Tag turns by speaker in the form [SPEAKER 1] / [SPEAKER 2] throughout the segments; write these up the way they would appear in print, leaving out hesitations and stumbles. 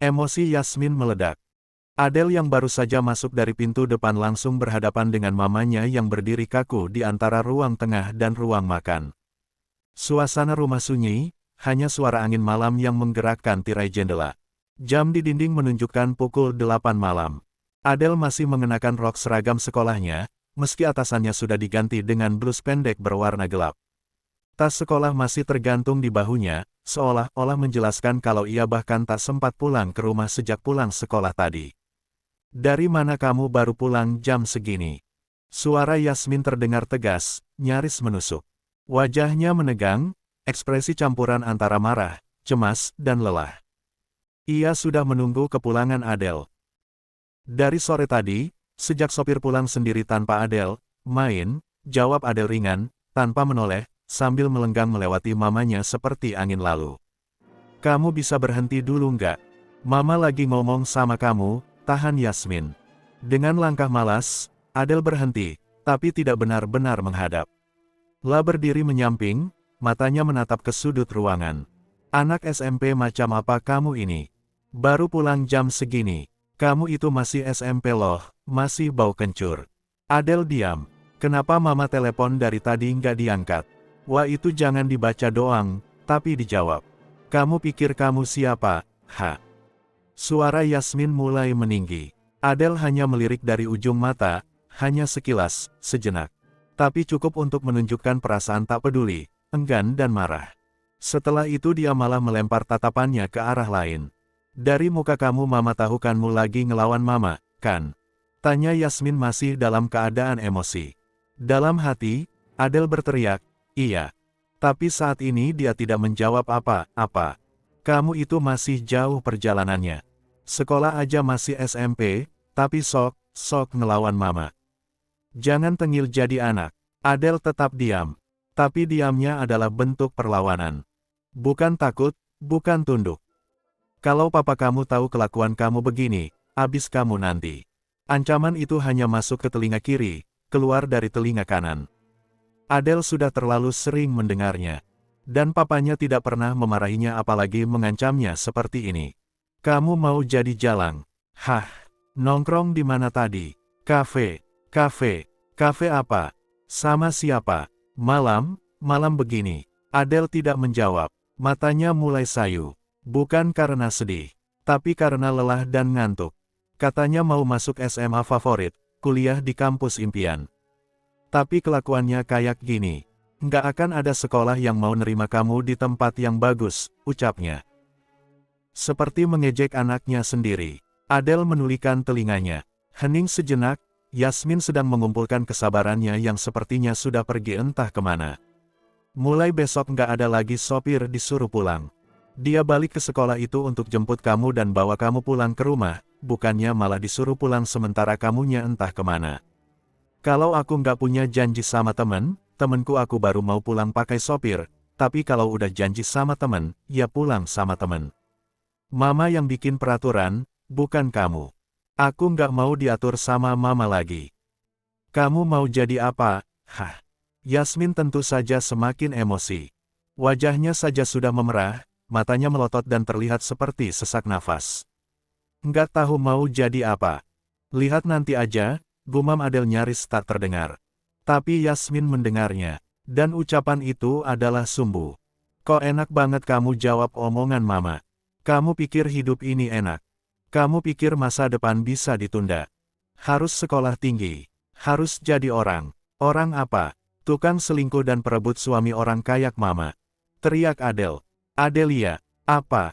[SPEAKER 1] Emosi Yasmin meledak. Adele yang baru saja masuk dari pintu depan langsung berhadapan dengan mamanya yang berdiri kaku di antara ruang tengah dan ruang makan. Suasana rumah sunyi, hanya suara angin malam yang menggerakkan tirai jendela. Jam di dinding menunjukkan pukul 8 malam. Adele masih mengenakan rok seragam sekolahnya, meski atasannya sudah diganti dengan blus pendek berwarna gelap. Tas sekolah masih tergantung di bahunya, seolah-olah menjelaskan kalau ia bahkan tak sempat pulang ke rumah sejak pulang sekolah tadi. "Dari mana kamu baru pulang jam segini?" Suara Yasmin terdengar tegas, nyaris menusuk. Wajahnya menegang, ekspresi campuran antara marah, cemas, dan lelah. Ia sudah menunggu kepulangan Adele. "Dari sore tadi, sejak sopir pulang sendiri tanpa Adele, main," jawab Adele ringan, tanpa menoleh, sambil melenggang melewati mamanya seperti angin lalu. "Kamu bisa berhenti dulu nggak? Mama lagi ngomong sama kamu." Tahan Yasmin. Dengan langkah malas, Adele berhenti, tapi tidak benar-benar menghadap. La berdiri menyamping, matanya menatap ke sudut ruangan. "Anak SMP macam apa kamu ini? Baru pulang jam segini. Kamu itu masih SMP loh, masih bau kencur." Adele diam. "Kenapa mama telepon dari tadi nggak diangkat?" "Wah, itu jangan dibaca doang, tapi dijawab." "Kamu pikir kamu siapa, ha?" Suara Yasmin mulai meninggi. Adele hanya melirik dari ujung mata, hanya sekilas, sejenak. Tapi cukup untuk menunjukkan perasaan tak peduli, enggan dan marah. Setelah itu dia malah melempar tatapannya ke arah lain. "Dari muka kamu mama tahu kamu lagi ngelawan mama, kan?" Tanya Yasmin masih dalam keadaan emosi. Dalam hati, Adele berteriak, "Iya." Tapi saat ini dia tidak menjawab apa-apa. "Kamu itu masih jauh perjalanannya. Sekolah aja masih SMP, tapi sok ngelawan mama. Jangan tengil jadi anak." Adele tetap diam. Tapi diamnya adalah bentuk perlawanan. Bukan takut, bukan tunduk. "Kalau papa kamu tahu kelakuan kamu begini, abis kamu nanti." Ancaman itu hanya masuk ke telinga kiri, keluar dari telinga kanan. Adele sudah terlalu sering mendengarnya. Dan papanya tidak pernah memarahinya apalagi mengancamnya seperti ini. "Kamu mau jadi jalang? Hah? Nongkrong di mana tadi? Kafe? Kafe apa? Sama siapa? Malam begini." Adele tidak menjawab. Matanya mulai sayu. Bukan karena sedih, tapi karena lelah dan ngantuk. Katanya mau masuk SMA favorit, kuliah di kampus impian. Tapi kelakuannya kayak gini. "Nggak akan ada sekolah yang mau nerima kamu di tempat yang bagus," ucapnya. Seperti mengejek anaknya sendiri. Adele menulikan telinganya. Hening sejenak, Yasmin sedang mengumpulkan kesabarannya yang sepertinya sudah pergi entah kemana. "Mulai besok nggak ada lagi sopir disuruh pulang. Dia balik ke sekolah itu untuk jemput kamu dan bawa kamu pulang ke rumah, bukannya malah disuruh pulang sementara kamunya entah kemana. Kalau aku nggak punya janji sama temenku aku baru mau pulang pakai sopir, tapi kalau udah janji sama temen, ya pulang sama temen. Mama yang bikin peraturan, bukan kamu. Aku nggak mau diatur sama mama lagi." "Kamu mau jadi apa, hah?" Yasmin tentu saja semakin emosi. Wajahnya saja sudah memerah, matanya melotot dan terlihat seperti sesak nafas. "Nggak tahu mau jadi apa. Lihat nanti aja," gumam Adele nyaris tak terdengar. Tapi Yasmin mendengarnya, dan ucapan itu adalah sumbu. "Kok enak banget kamu jawab omongan mama? Kamu pikir hidup ini enak? Kamu pikir masa depan bisa ditunda? Harus sekolah tinggi, harus jadi orang. Orang apa? Tukang selingkuh dan perebut suami orang kayak mama?" teriak Adele. "Adelia, apa?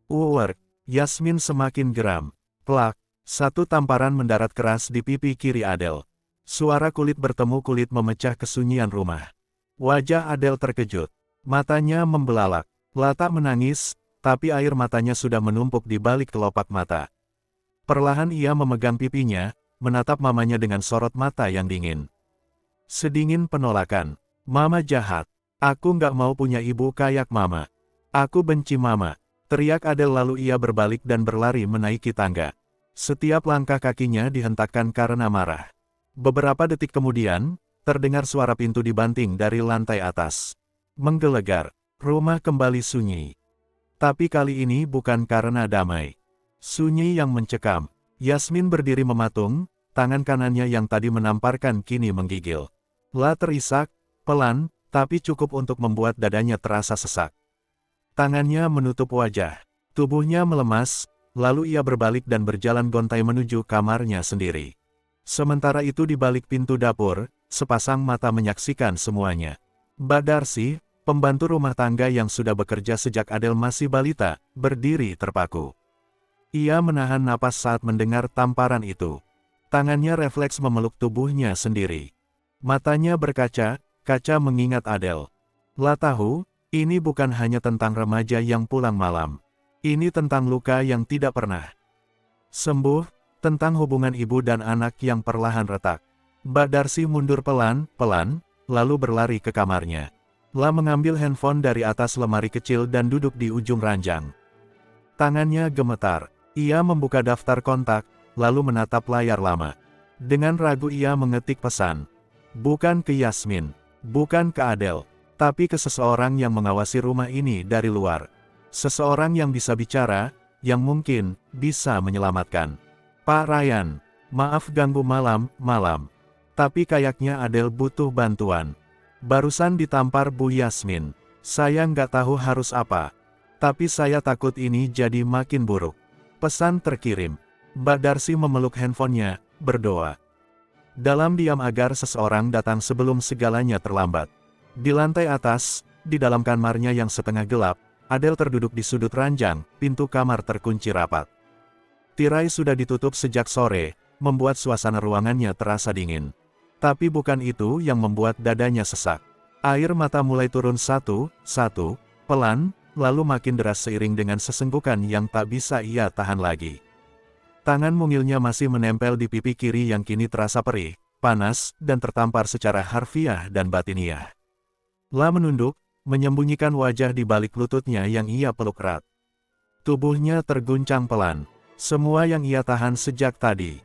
[SPEAKER 1] Work." Yasmin semakin geram. Plak, satu tamparan mendarat keras di pipi kiri Adele. Suara kulit bertemu kulit memecah kesunyian rumah. Wajah Adele terkejut. Matanya membelalak. Lata menangis, tapi air matanya sudah menumpuk di balik kelopak mata. Perlahan ia memegang pipinya, menatap mamanya dengan sorot mata yang dingin. Sedingin penolakan. "Mama jahat. Aku nggak mau punya ibu kayak mama. Aku benci mama." Teriak Adele lalu ia berbalik dan berlari menaiki tangga. Setiap langkah kakinya dihentakkan karena marah. Beberapa detik kemudian, terdengar suara pintu dibanting dari lantai atas. Menggelegar. Rumah kembali sunyi. Tapi kali ini bukan karena damai. Sunyi yang mencekam. Yasmin berdiri mematung, tangan kanannya yang tadi menamparkan kini menggigil. La terisak, pelan, tapi cukup untuk membuat dadanya terasa sesak. Tangannya menutup wajah. Tubuhnya melemas, lalu ia berbalik dan berjalan gontai menuju kamarnya sendiri. Sementara itu di balik pintu dapur, sepasang mata menyaksikan semuanya. Mbak Darcy, pembantu rumah tangga yang sudah bekerja sejak Adele masih balita, berdiri terpaku. Ia menahan napas saat mendengar tamparan itu. Tangannya refleks memeluk tubuhnya sendiri. Matanya berkaca, kaca mengingat Adele. La tahu, ini bukan hanya tentang remaja yang pulang malam. Ini tentang luka yang tidak pernah sembuh, tentang hubungan ibu dan anak yang perlahan retak. Mbak Darcy mundur pelan-pelan, lalu berlari ke kamarnya. La mengambil handphone dari atas lemari kecil dan duduk di ujung ranjang. Tangannya gemetar. Ia membuka daftar kontak, lalu menatap layar lama. Dengan ragu ia mengetik pesan. Bukan ke Yasmin, bukan ke Adele, tapi ke seseorang yang mengawasi rumah ini dari luar. Seseorang yang bisa bicara, yang mungkin bisa menyelamatkan. Pak Ryan, maaf ganggu malam-malam. Tapi kayaknya Adele butuh bantuan. Barusan ditampar Bu Yasmin. Saya nggak tahu harus apa. Tapi saya takut ini jadi makin buruk. Pesan terkirim. Mbak Darcy memeluk handphonenya, berdoa. Dalam diam agar seseorang datang sebelum segalanya terlambat. Di lantai atas, di dalam kamarnya yang setengah gelap, Adele terduduk di sudut ranjang, pintu kamar terkunci rapat. Tirai sudah ditutup sejak sore, membuat suasana ruangannya terasa dingin. Tapi bukan itu yang membuat dadanya sesak. Air mata mulai turun satu-satu, pelan, lalu makin deras seiring dengan sesenggukan yang tak bisa ia tahan lagi. Tangan mungilnya masih menempel di pipi kiri yang kini terasa perih, panas, dan tertampar secara harfiah dan batiniah. La menunduk, menyembunyikan wajah di balik lututnya yang ia peluk erat. Tubuhnya terguncang pelan. Semua yang ia tahan sejak tadi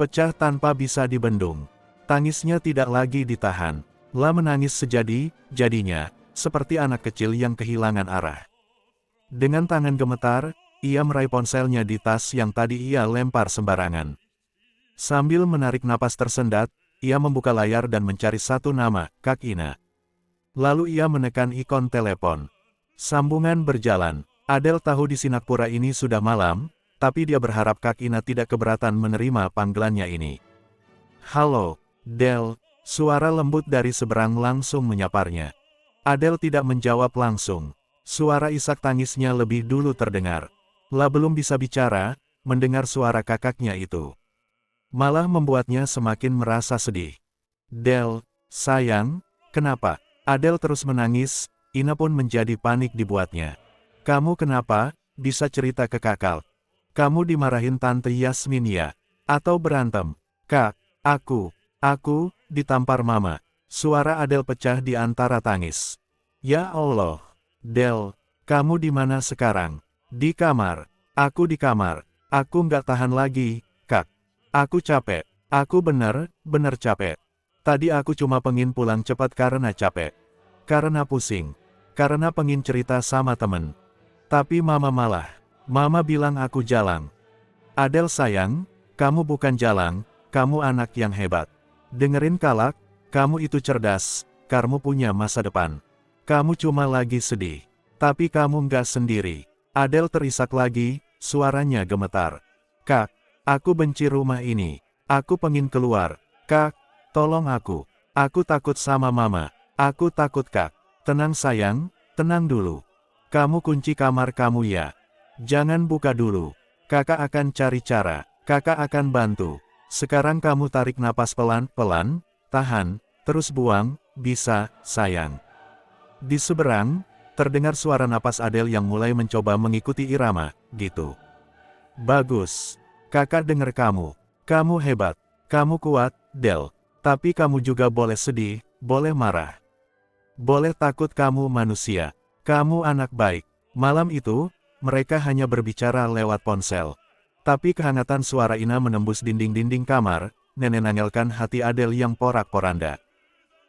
[SPEAKER 1] pecah tanpa bisa dibendung. Tangisnya tidak lagi ditahan. La menangis sejadi-jadinya, seperti anak kecil yang kehilangan arah. Dengan tangan gemetar, ia meraih ponselnya di tas yang tadi ia lempar sembarangan. Sambil menarik napas tersendat, ia membuka layar dan mencari satu nama, Kak Ina. Lalu ia menekan ikon telepon. Sambungan berjalan. Adele tahu di Sinakpura ini sudah malam, tapi dia berharap Kak Ina tidak keberatan menerima panggilannya ini. Halo, Del, suara lembut dari seberang langsung menyaparnya. Adele tidak menjawab langsung. Suara isak tangisnya lebih dulu terdengar. La belum bisa bicara, mendengar suara kakaknya itu. Malah membuatnya semakin merasa sedih. Del, sayang, kenapa? Adele terus menangis, Ina pun menjadi panik dibuatnya. Kamu kenapa? Bisa cerita ke kakak. Kamu dimarahin Tante Yasmin ya? Atau berantem? Kak, aku ditampar mama. Suara Adele pecah di antara tangis. Ya Allah. Del, kamu di mana sekarang? Di kamar. Aku di kamar. Aku nggak tahan lagi, Kak. Aku capek. Aku bener capek. Tadi aku cuma pengen pulang cepat karena capek. Karena pusing. Karena pengen cerita sama temen. Tapi Mama bilang aku jalang. Adele sayang, kamu bukan jalang, kamu anak yang hebat. Dengerin Kalak, kamu itu cerdas, kamu punya masa depan. Kamu cuma lagi sedih. Tapi kamu nggak sendiri. Adele terisak lagi, suaranya gemetar. Kak, aku benci rumah ini. Aku pengen keluar. Kak, tolong aku. Aku takut sama mama. Aku takut Kak. Tenang sayang, tenang dulu. Kamu kunci kamar kamu ya. Jangan buka dulu. Kakak akan cari cara. Kakak akan bantu. Sekarang kamu tarik napas pelan-pelan, tahan, terus buang, bisa, sayang. Di seberang, terdengar suara napas Adele yang mulai mencoba mengikuti irama, gitu. Bagus. Kakak dengar kamu. Kamu hebat. Kamu kuat, Del. Tapi kamu juga boleh sedih, boleh marah. Boleh takut kamu manusia. Kamu anak baik. Malam itu, mereka hanya berbicara lewat ponsel. Tapi kehangatan suara Ina menembus dinding-dinding kamar, nenenangelkan hati Adele yang porak-poranda.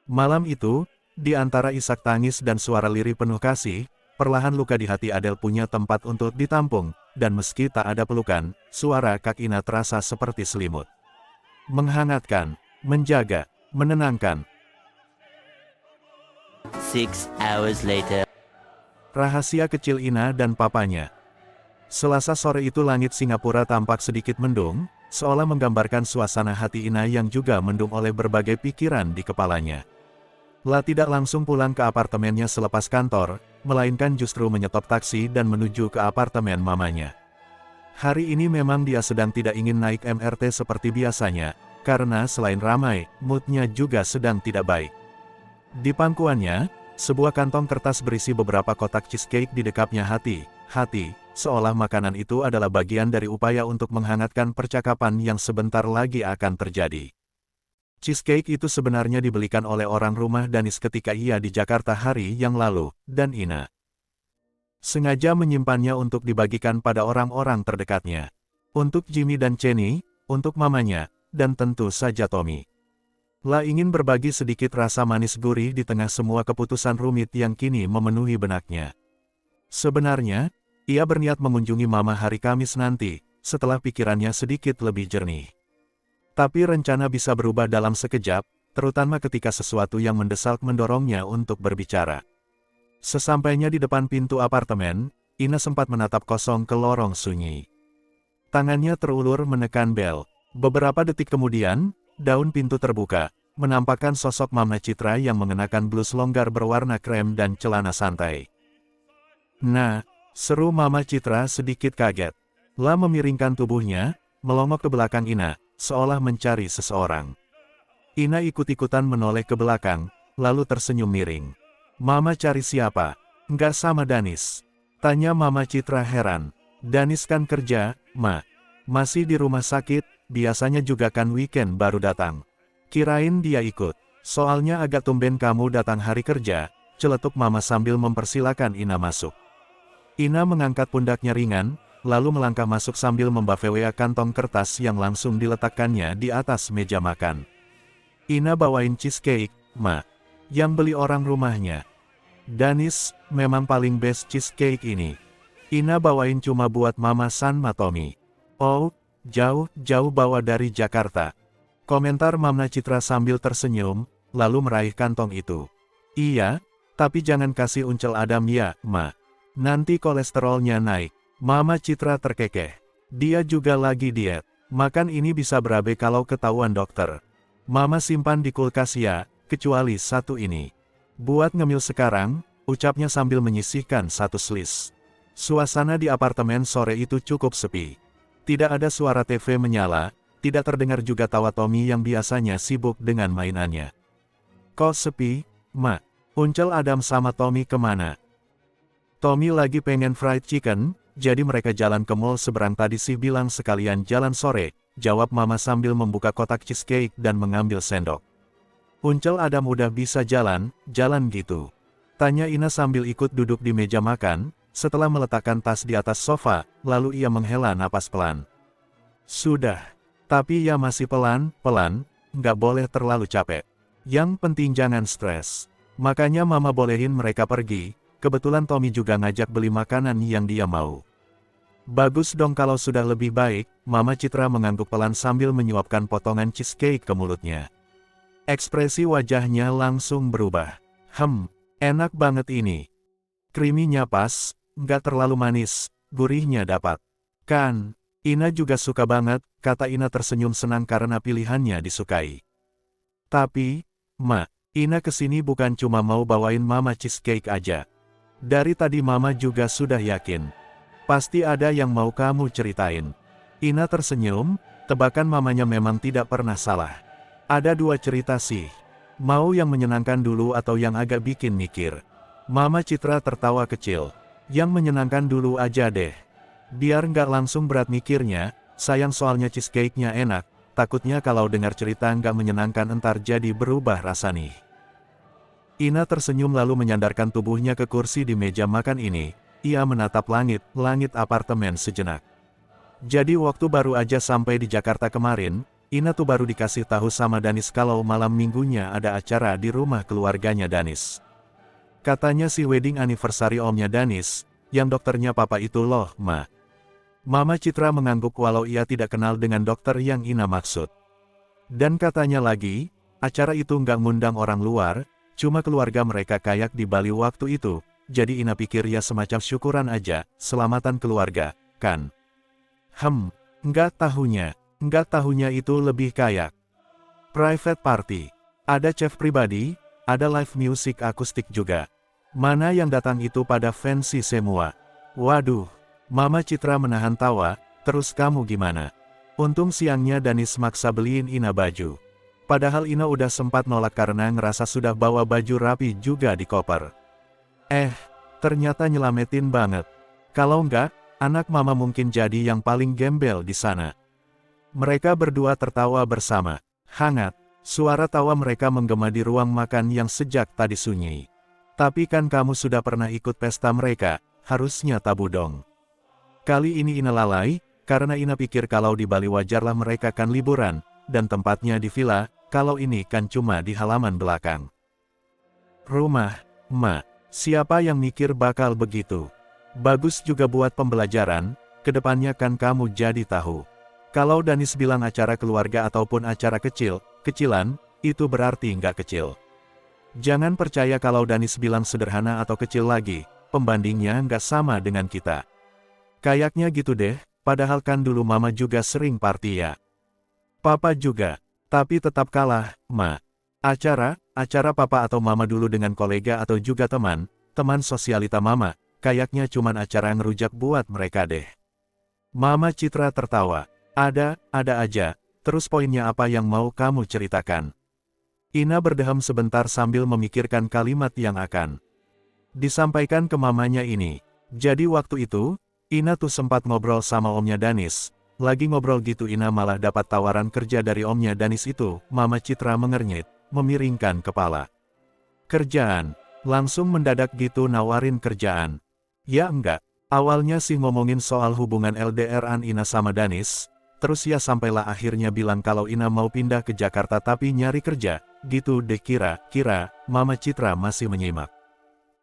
[SPEAKER 1] Malam itu, di antara isak tangis dan suara lirih penuh kasih, perlahan luka di hati Adele punya tempat untuk ditampung, dan meski tak ada pelukan, suara Kak Ina terasa seperti selimut. Menghangatkan, menjaga, menenangkan.
[SPEAKER 2] 6 hours later.
[SPEAKER 1] Rahasia kecil Ina dan papanya. Selasa sore itu langit Singapura tampak sedikit mendung, seolah menggambarkan suasana hati Ina yang juga mendung oleh berbagai pikiran di kepalanya. La tidak langsung pulang ke apartemennya selepas kantor, melainkan justru menyetop taksi dan menuju ke apartemen mamanya. Hari ini memang dia sedang tidak ingin naik MRT seperti biasanya, karena selain ramai, moodnya juga sedang tidak baik. Di pangkuannya, sebuah kantong kertas berisi beberapa kotak cheesecake di dekapnya hati, seolah makanan itu adalah bagian dari upaya untuk menghangatkan percakapan yang sebentar lagi akan terjadi. Cheesecake itu sebenarnya dibelikan oleh orang rumah Danis ketika ia di Jakarta hari yang lalu, dan Ina sengaja menyimpannya untuk dibagikan pada orang-orang terdekatnya. Untuk Jimmy dan Chenny, untuk mamanya, dan tentu saja Tommy. La ingin berbagi sedikit rasa manis gurih di tengah semua keputusan rumit yang kini memenuhi benaknya. Sebenarnya, ia berniat mengunjungi mama hari Kamis nanti, setelah pikirannya sedikit lebih jernih. Tapi rencana bisa berubah dalam sekejap, terutama ketika sesuatu yang mendesak mendorongnya untuk berbicara. Sesampainya di depan pintu apartemen, Ina sempat menatap kosong ke lorong sunyi. Tangannya terulur menekan bel. Beberapa detik kemudian, daun pintu terbuka, menampakkan sosok Mama Citra yang mengenakan blus longgar berwarna krem dan celana santai. "Nah," seru Mama Citra sedikit kaget. La memiringkan tubuhnya, melongok ke belakang Ina, seolah mencari seseorang. Ina ikut-ikutan menoleh ke belakang, lalu tersenyum miring. "Mama cari siapa? Nggak sama Danis?" tanya Mama Citra heran. "Danis kan kerja, Ma. Masih di rumah sakit, biasanya juga kan weekend baru datang. Kirain dia ikut. Soalnya agak tumben kamu datang hari kerja," celetuk Mama sambil mempersilakan Ina masuk. Ina mengangkat pundaknya ringan, lalu melangkah masuk sambil membawea kantong kertas yang langsung diletakkannya di atas meja makan. "Ina bawain cheesecake, Ma. Yang beli orang rumahnya. Danis, memang paling best cheesecake ini. Ina bawain cuma buat Mama sama Tommy. Oh, jauh-jauh bawa dari Jakarta," komentar Mama Citra sambil tersenyum, lalu meraih kantong itu. "Iya, tapi jangan kasih uncel Adam ya, Ma. Nanti kolesterolnya naik." Mama Citra terkekeh. Dia juga lagi diet. Makan ini bisa berabe kalau ketahuan dokter. "Mama simpan di kulkas ya, kecuali satu ini. Buat ngemil sekarang," ucapnya sambil menyisihkan satu slice. Suasana di apartemen sore itu cukup sepi. Tidak ada suara TV menyala, tidak terdengar juga tawa Tommy yang biasanya sibuk dengan mainannya. "Kok sepi, Ma? Uncel Adam sama Tommy kemana?" "Tommy lagi pengen fried chicken, jadi mereka jalan ke mall seberang tadi sih, bilang sekalian jalan sore," jawab Mama sambil membuka kotak cheesecake dan mengambil sendok. "Uncel Adam udah bisa jalan gitu?" tanya Ina sambil ikut duduk di meja makan, setelah meletakkan tas di atas sofa, lalu ia menghela napas pelan. "Sudah. Tapi ya masih pelan-pelan, nggak boleh terlalu capek. Yang penting jangan stres. Makanya Mama bolehin mereka pergi. Kebetulan Tommy juga ngajak beli makanan yang dia mau." "Bagus dong kalau sudah lebih baik," Mama Citra mengangguk pelan sambil menyuapkan potongan cheesecake ke mulutnya. Ekspresi wajahnya langsung berubah. Enak banget ini. Creamy-nya pas, nggak terlalu manis, gurihnya dapat. Kan, Ina juga suka banget," kata Ina tersenyum senang karena pilihannya disukai. "Tapi, Ma, Ina kesini bukan cuma mau bawain Mama cheesecake aja. Dari tadi Mama juga sudah yakin. Pasti ada yang mau kamu ceritain." Ina tersenyum, tebakan mamanya memang tidak pernah salah. "Ada 2 cerita sih. Mau yang menyenangkan dulu atau yang agak bikin mikir?" Mama Citra tertawa kecil. "Yang menyenangkan dulu aja deh. Biar nggak langsung berat mikirnya, sayang soalnya cheesecake-nya enak, takutnya kalau dengar cerita nggak menyenangkan entar jadi berubah rasa nih." Ina tersenyum lalu menyandarkan tubuhnya ke kursi di meja makan ini. Ia menatap langit apartemen sejenak. "Jadi waktu baru aja sampai di Jakarta kemarin, Ina tuh baru dikasih tahu sama Danis kalau malam minggunya ada acara di rumah keluarganya Danis. Katanya si wedding anniversary omnya Danis, yang dokternya papa itu loh, Ma." Mama Citra mengangguk walau ia tidak kenal dengan dokter yang Ina maksud. Dan katanya lagi, acara itu nggak ngundang orang luar, cuma keluarga mereka kayak di Bali waktu itu, jadi Ina pikir ya semacam syukuran aja, selamatan keluarga, kan? Nggak tahunya itu lebih kayak private party. Ada chef pribadi, ada live music akustik juga. Mana yang datang itu pada fancy semua. Waduh, Mama Citra menahan tawa, terus kamu gimana? Untung siangnya Danis maksa beliin Ina baju. Padahal Ina udah sempat nolak karena ngerasa sudah bawa baju rapi juga di koper. Ternyata nyelametin banget. Kalau enggak, anak mama mungkin jadi yang paling gembel di sana. Mereka berdua tertawa bersama. Hangat, suara tawa mereka menggema di ruang makan yang sejak tadi sunyi. Tapi kan kamu sudah pernah ikut pesta mereka, harusnya tabu dong. Kali ini Ina lalai, karena Ina pikir kalau di Bali wajarlah mereka kan liburan, dan tempatnya di villa, kalau ini kan cuma di halaman belakang. Rumah, siapa yang mikir bakal begitu? Bagus juga buat pembelajaran, kedepannya kan kamu jadi tahu. Kalau Danis bilang acara keluarga ataupun acara kecilan, itu berarti nggak kecil. Jangan percaya kalau Danis bilang sederhana atau kecil lagi, pembandingnya nggak sama dengan kita. Kayaknya gitu deh, padahal kan dulu mama juga sering party ya. Papa juga, tapi tetap kalah, Ma. Acara papa atau mama dulu dengan kolega atau juga teman sosialita mama, kayaknya cuman acara ngerujak buat mereka deh. Mama Citra tertawa. Ada aja, terus poinnya apa yang mau kamu ceritakan? Ina berdeham sebentar sambil memikirkan kalimat yang akan disampaikan ke mamanya ini. Jadi waktu itu, Ina tuh sempat ngobrol sama omnya Danis. Lagi ngobrol gitu Ina malah dapat tawaran kerja dari omnya Danis itu. Mama Citra mengernyit, memiringkan kepala. Kerjaan? Langsung mendadak gitu nawarin kerjaan? Ya enggak, awalnya sih ngomongin soal hubungan LDR-an Ina sama Danis. Terus ya sampailah akhirnya bilang kalau Ina mau pindah ke Jakarta tapi nyari kerja. Gitu deh kira-kira, Mama Citra masih menyimak.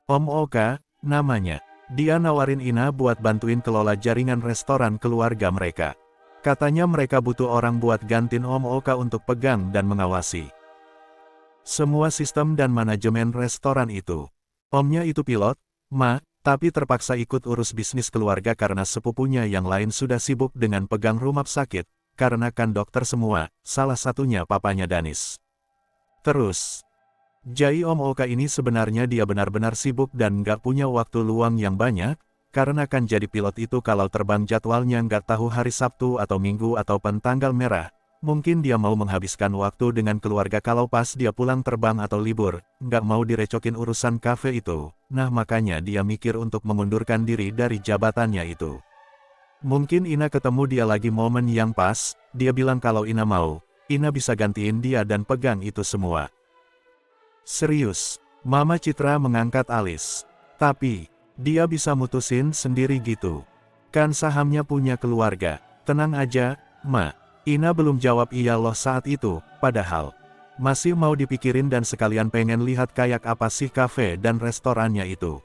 [SPEAKER 1] Om Oka, namanya. Dia nawarin Ina buat bantuin kelola jaringan restoran keluarga mereka. Katanya mereka butuh orang buat gantiin Om Oka untuk pegang dan mengawasi semua sistem dan manajemen restoran itu. Omnya itu pilot, Ma, tapi terpaksa ikut urus bisnis keluarga karena sepupunya yang lain sudah sibuk dengan pegang rumah sakit, karena kan dokter semua, salah satunya papanya Danis. Terus, jadi Om Oka ini sebenarnya dia benar-benar sibuk dan nggak punya waktu luang yang banyak, karena kan jadi pilot itu kalau terbang jadwalnya nggak tahu hari Sabtu atau Minggu atau tanggal merah. Mungkin dia mau menghabiskan waktu dengan keluarga kalau pas dia pulang terbang atau libur, nggak mau direcokin urusan kafe itu. Nah makanya dia mikir untuk mengundurkan diri dari jabatannya itu. Mungkin Ina ketemu dia lagi momen yang pas, dia bilang kalau Ina mau, Ina bisa gantiin dia dan pegang itu semua. Serius, Mama Citra mengangkat alis. Tapi, dia bisa mutusin sendiri gitu. Kan sahamnya punya keluarga. Tenang aja, Ma. Ina belum jawab iya loh saat itu, padahal masih mau dipikirin dan sekalian pengen lihat kayak apa sih kafe dan restorannya itu.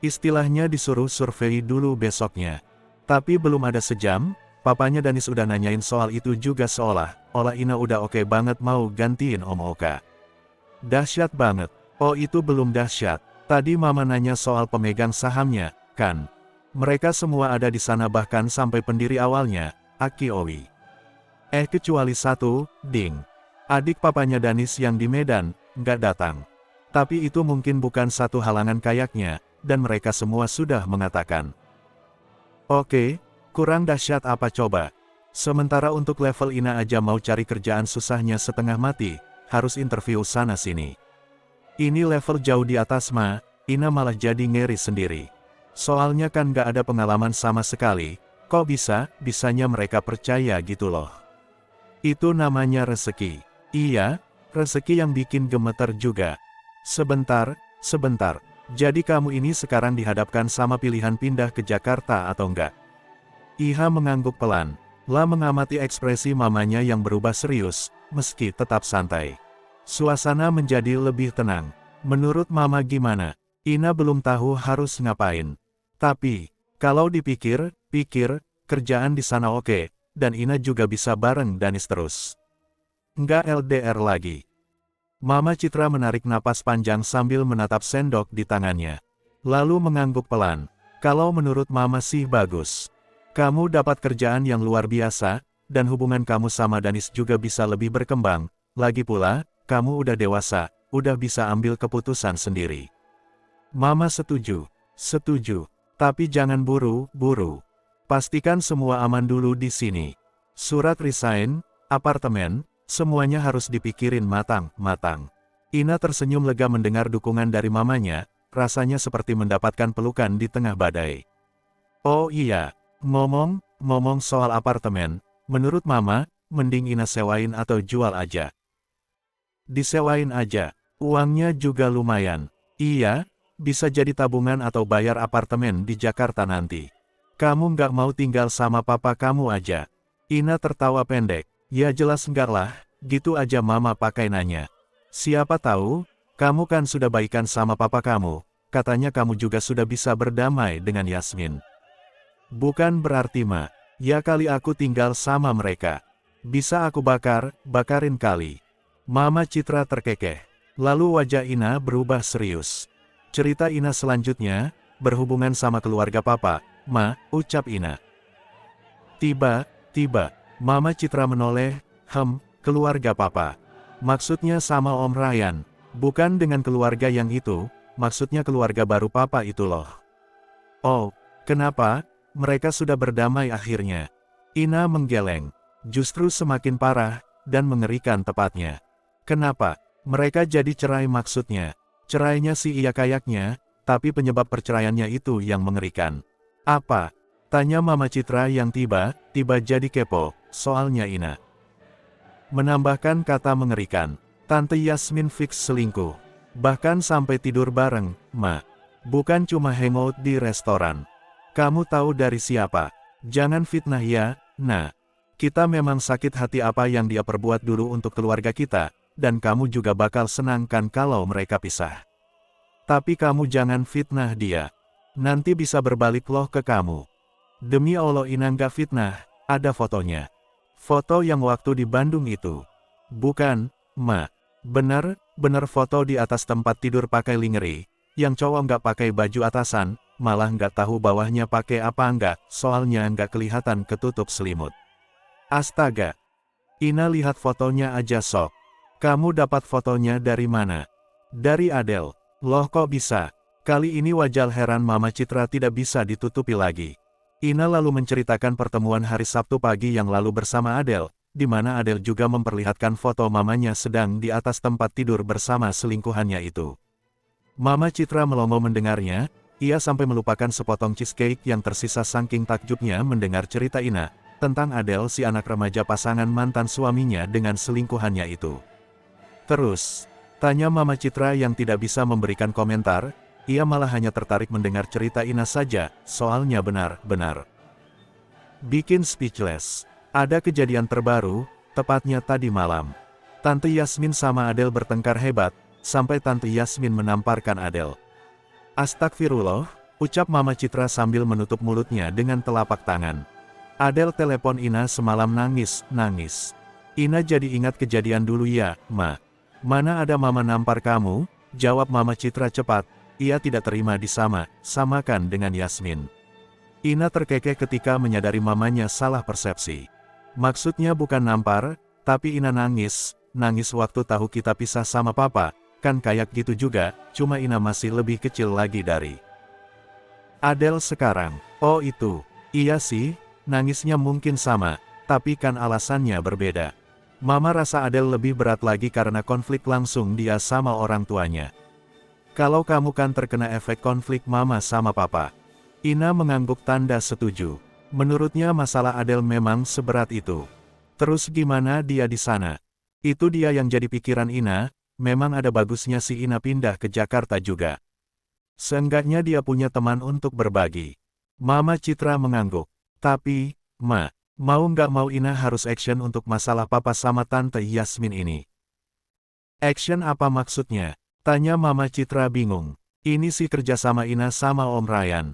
[SPEAKER 1] Istilahnya disuruh survei dulu besoknya. Tapi belum ada sejam, papanya Danis udah nanyain soal itu juga seolah-olah Ina udah oke banget mau gantiin Om Oka. Dahsyat banget. Oh itu belum dahsyat. Tadi mama nanya soal pemegang sahamnya, kan? Mereka semua ada di sana bahkan sampai pendiri awalnya, Aki Owi. Kecuali satu, Ding. Adik papanya Danis yang di Medan, nggak datang. Tapi itu mungkin bukan satu halangan kayaknya, dan mereka semua sudah mengatakan. Oke, kurang dahsyat apa coba? Sementara untuk level Ina aja mau cari kerjaan susahnya setengah mati, harus interview sana-sini. Ini level jauh di atas Ma, Ina malah jadi ngeri sendiri. Soalnya kan nggak ada pengalaman sama sekali, kok bisanya mereka percaya gitu loh. Itu namanya rezeki. Iya, rezeki yang bikin gemeter juga. Sebentar, jadi kamu ini sekarang dihadapkan sama pilihan pindah ke Jakarta atau enggak? Iha mengangguk pelan, lah mengamati ekspresi mamanya yang berubah serius, meski tetap santai. Suasana menjadi lebih tenang. Menurut mama gimana? Ina belum tahu harus ngapain. Tapi, kalau dipikir, kerjaan di sana oke, dan Ina juga bisa bareng Danis terus. Nggak LDR lagi. Mama Citra menarik napas panjang sambil menatap sendok di tangannya. Lalu mengangguk pelan. Kalau menurut Mama sih bagus. Kamu dapat kerjaan yang luar biasa, dan hubungan kamu sama Danis juga bisa lebih berkembang. Lagi pula, kamu udah dewasa, udah bisa ambil keputusan sendiri. Mama setuju. Setuju. Tapi jangan buru-buru. Pastikan semua aman dulu di sini. Surat resign, apartemen, semuanya harus dipikirin matang-matang. Ina tersenyum lega mendengar dukungan dari mamanya, rasanya seperti mendapatkan pelukan di tengah badai. Oh iya, ngomong soal apartemen, menurut Mama, mending Ina sewain atau jual aja. Disewain aja, uangnya juga lumayan. Iya, bisa jadi tabungan atau bayar apartemen di Jakarta nanti. Kamu nggak mau tinggal sama papa kamu aja? Ina tertawa pendek. Ya jelas enggak lah, gitu aja Mama pakai nanya. Siapa tahu, kamu kan sudah baikan sama papa kamu, katanya kamu juga sudah bisa berdamai dengan Yasmin. Bukan berarti ya kali aku tinggal sama mereka. Bisa aku bakarin kali. Mama Citra terkekeh. Lalu wajah Ina berubah serius. Cerita Ina selanjutnya, berhubungan sama keluarga papa, ucap Ina. Tiba, Mama Citra menoleh, keluarga papa. Maksudnya sama Om Ryan, bukan dengan keluarga yang itu, maksudnya keluarga baru papa itu loh. Oh, kenapa? Mereka sudah berdamai akhirnya. Ina menggeleng, justru semakin parah, dan mengerikan tepatnya. Kenapa? Mereka jadi cerai maksudnya. Cerainya sih iya kayaknya, tapi penyebab perceraiannya itu yang mengerikan. Apa? Tanya Mama Citra yang tiba-tiba jadi kepo, soalnya Ina menambahkan kata mengerikan. Tante Yasmin fix selingkuh. Bahkan sampai tidur bareng, bukan cuma hangout di restoran. Kamu tahu dari siapa? Jangan fitnah ya, Kita memang sakit hati apa yang dia perbuat dulu untuk keluarga kita, dan kamu juga bakal senang kan kalau mereka pisah. Tapi kamu jangan fitnah dia. Nanti bisa berbalik loh ke kamu. Demi Allah Ina nggak fitnah, ada fotonya. Foto yang waktu di Bandung itu. Bukan, bener foto di atas tempat tidur pakai lingerie, yang cowok nggak pakai baju atasan, malah nggak tahu bawahnya pakai apa nggak, soalnya nggak kelihatan ketutup selimut. Astaga! Ina lihat fotonya aja sok. Kamu dapat fotonya dari mana? Dari Adele. Loh kok bisa? Kali ini wajah heran Mama Citra tidak bisa ditutupi lagi. Ina lalu menceritakan pertemuan hari Sabtu pagi yang lalu bersama Adele, di mana Adele juga memperlihatkan foto mamanya sedang di atas tempat tidur bersama selingkuhannya itu. Mama Citra melongo mendengarnya, ia sampai melupakan sepotong cheesecake yang tersisa saking takjubnya mendengar cerita Ina, tentang Adele si anak remaja pasangan mantan suaminya dengan selingkuhannya itu. Terus, tanya Mama Citra yang tidak bisa memberikan komentar, ia malah hanya tertarik mendengar cerita Ina saja, soalnya benar-benar bikin speechless. Ada kejadian terbaru, tepatnya tadi malam. Tante Yasmin sama Adele bertengkar hebat, sampai Tante Yasmin menamparkan Adele. Astagfirullah, ucap Mama Citra sambil menutup mulutnya dengan telapak tangan. Adele telepon Ina semalam nangis. Ina jadi ingat kejadian dulu ya, Mana ada Mama nampar kamu? Jawab Mama Citra cepat. Ia tidak terima disamakan dengan Yasmin. Ina terkekeh ketika menyadari mamanya salah persepsi. Maksudnya bukan nampar, tapi Ina nangis waktu tahu kita pisah sama papa, kan kayak gitu juga, cuma Ina masih lebih kecil lagi dari Adele sekarang. Oh itu, iya sih, nangisnya mungkin sama, tapi kan alasannya berbeda. Mama rasa Adele lebih berat lagi karena konflik langsung dia sama orang tuanya. Kalau kamu kan terkena efek konflik mama sama papa. Ina mengangguk tanda setuju. Menurutnya masalah Adele memang seberat itu. Terus gimana dia di sana? Itu dia yang jadi pikiran Ina, memang ada bagusnya si Ina pindah ke Jakarta juga. Seenggaknya dia punya teman untuk berbagi. Mama Citra mengangguk. Tapi, mau nggak mau Ina harus action untuk masalah papa sama Tante Yasmin ini. Action apa maksudnya? Tanya Mama Citra bingung. Ini sih kerjasama Ina sama Om Ryan.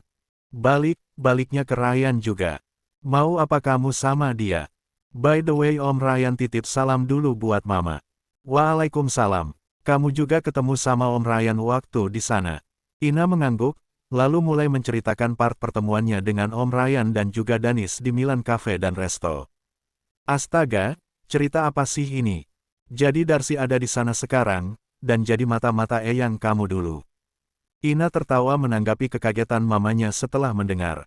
[SPEAKER 1] Baliknya ke Ryan juga. Mau apa kamu sama dia? By the way Om Ryan titip salam dulu buat Mama. Waalaikumsalam. Kamu juga ketemu sama Om Ryan waktu di sana. Ina mengangguk, lalu mulai menceritakan part pertemuannya dengan Om Ryan dan juga Danis di Milan Cafe dan Resto. Astaga, cerita apa sih ini? Jadi Darcy ada di sana sekarang, dan jadi mata-mata eyang kamu dulu. Ina tertawa menanggapi kekagetan mamanya setelah mendengar